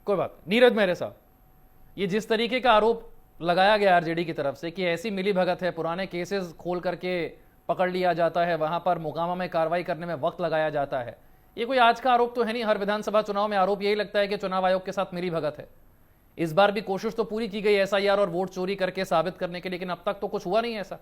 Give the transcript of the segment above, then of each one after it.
कोई बात नहीं। नीरज मेहरे साहब, ये जिस तरीके का आरोप लगाया गया आरजेडी की तरफ से कि ऐसी मिली भगत है, पुराने केसेस खोल करके पकड़ लिया जाता है, वहां पर मुकामा में कार्रवाई करने में वक्त लगाया जाता है, ये कोई आज का आरोप तो है नहीं। हर विधानसभा चुनाव में आरोप यही लगता है कि चुनाव आयोग के साथ मिली भगत है। इस बार भी कोशिश तो पूरी की गई एसआईआर और वोट चोरी करके साबित करने के, लेकिन अब तक तो कुछ हुआ नहीं ऐसा।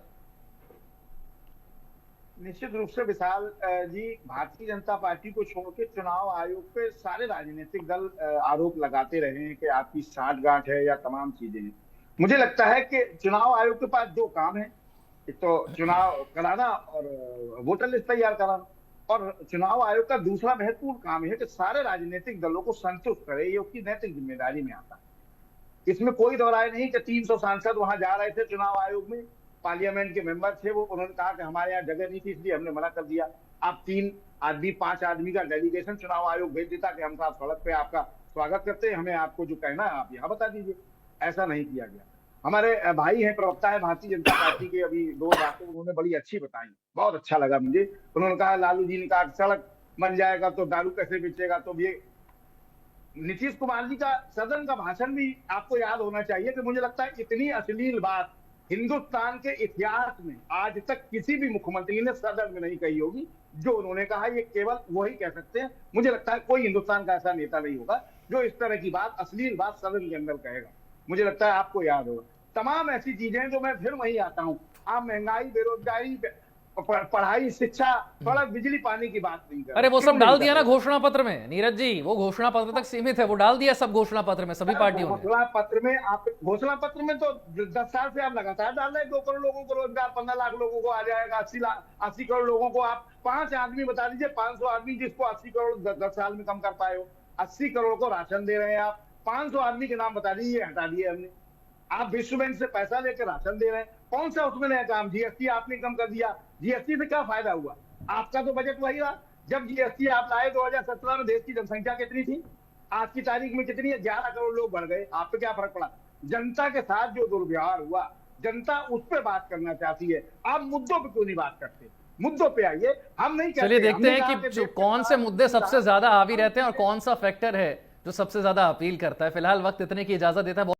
निश्चित रूप से विशाल जी, भारतीय जनता पार्टी को छोड़ के चुनाव आयोग पे सारे राजनीतिक दल आरोप लगाते रहे हैं कि आपकी साठगांठ है या तमाम चीजें हैं। मुझे लगता है कि चुनाव आयोग के पास दो काम है, एक तो चुनाव कराना और वोटर लिस्ट तैयार कराना, और चुनाव आयोग का दूसरा महत्वपूर्ण काम है कि सारे राजनीतिक दलों को संतुष्ट करे। ये उसकी नैतिक जिम्मेदारी में आता है। इसमें कोई दो राय नहीं कि 300 सांसद वहां जा रहे थे चुनाव आयोग में, पार्लियामेंट के मेंबर थे वो, उन्होंने कहा कि हमारे यहाँ जगह नहीं थी इसलिए हमने मना कर दिया। आप 3 आदमी 5 आदमी का डेलीगेशन चुनाव आयोग भेज देता कि हम साहब सड़क पे आपका स्वागत करते हैं, हमें आपको जो कहना है आप यहाँ बता दीजिए। ऐसा नहीं किया गया। हमारे भाई हैं, प्रवक्ता है भारतीय जनता पार्टी के, अभी 2 बातें उन्होंने बड़ी अच्छी बताई, बहुत अच्छा लगा मुझे। उन्होंने कहा लालू जी ने कहा सड़क बन जाएगा तो दारू कैसे बेचेगा। तो ये नीतीश कुमार जी का सदन का भाषण भी आपको याद होना चाहिए कि मुझे लगता है इतनी अश्लील बात हिंदुस्तान के इतिहास में आज तक किसी भी मुख्यमंत्री ने सदन में नहीं कही होगी जो उन्होंने कहा। ये केवल वही कह सकते हैं। मुझे लगता है कोई हिंदुस्तान का ऐसा नेता नहीं होगा जो इस तरह की बात, अश्लील बात सदन के अंदर कहेगा। मुझे लगता है आपको याद होगा तमाम ऐसी चीजें जो मैं फिर वही आता हूँ। आप महंगाई, बेरोजगारी, पढ़ाई, शिक्षा, सड़क, बिजली, पानी की बात नहीं कर रहे। अरे वो सब डाल दिया ना घोषणा पत्र में नीरज जी, वो घोषणा पत्र तक सीमित है, वो डाल दिया सब घोषणा पत्र में सभी पार्टियों ने। घोषणा पत्र में तो 10 साल से आप लगातार डाल रहे हैं। 2 करोड़ लोगों को रोजगार, 15 लाख लोगों को आ जाएगा, 80 करोड़ लोगों को। आप 5 आदमी बता दीजिए, 500 आदमी जिसको 80 करोड़ 10 साल में कम कर पाए हो। 80 करोड़ को राशन दे रहे हैं आप, 500 आदमी के नाम बता दीजिए, हटा दिए हमने। आप विश्व बैंक से पैसा लेकर राशन दे रहे हैं, कौन सा उसमें नया काम। जीएसटी आपने कम कर दिया, जीएसटी से क्या फायदा हुआ। आपका तो बजट वही रहा। जब जीएसटी आप लाए 2017 में देश की जनसंख्या कितनी थी, आज की तारीख में कितनी है? 11 करोड़ लोग बढ़ गए। आप पे क्या फर्क पड़ा? जनता के साथ जो दुर्व्यवहार हुआ, जनता उस पर बात करना चाहती है। आप मुद्दों पे क्यों नहीं बात करते? मुद्दों पे आइए। हम नहीं कहते। चलिए देखते हैं कि कौन से मुद्दे सबसे ज्यादा हावी रहते हैं और कौन सा फैक्टर है जो सबसे ज्यादा अपील करता है। फिलहाल वक्त इतने की इजाजत देता है।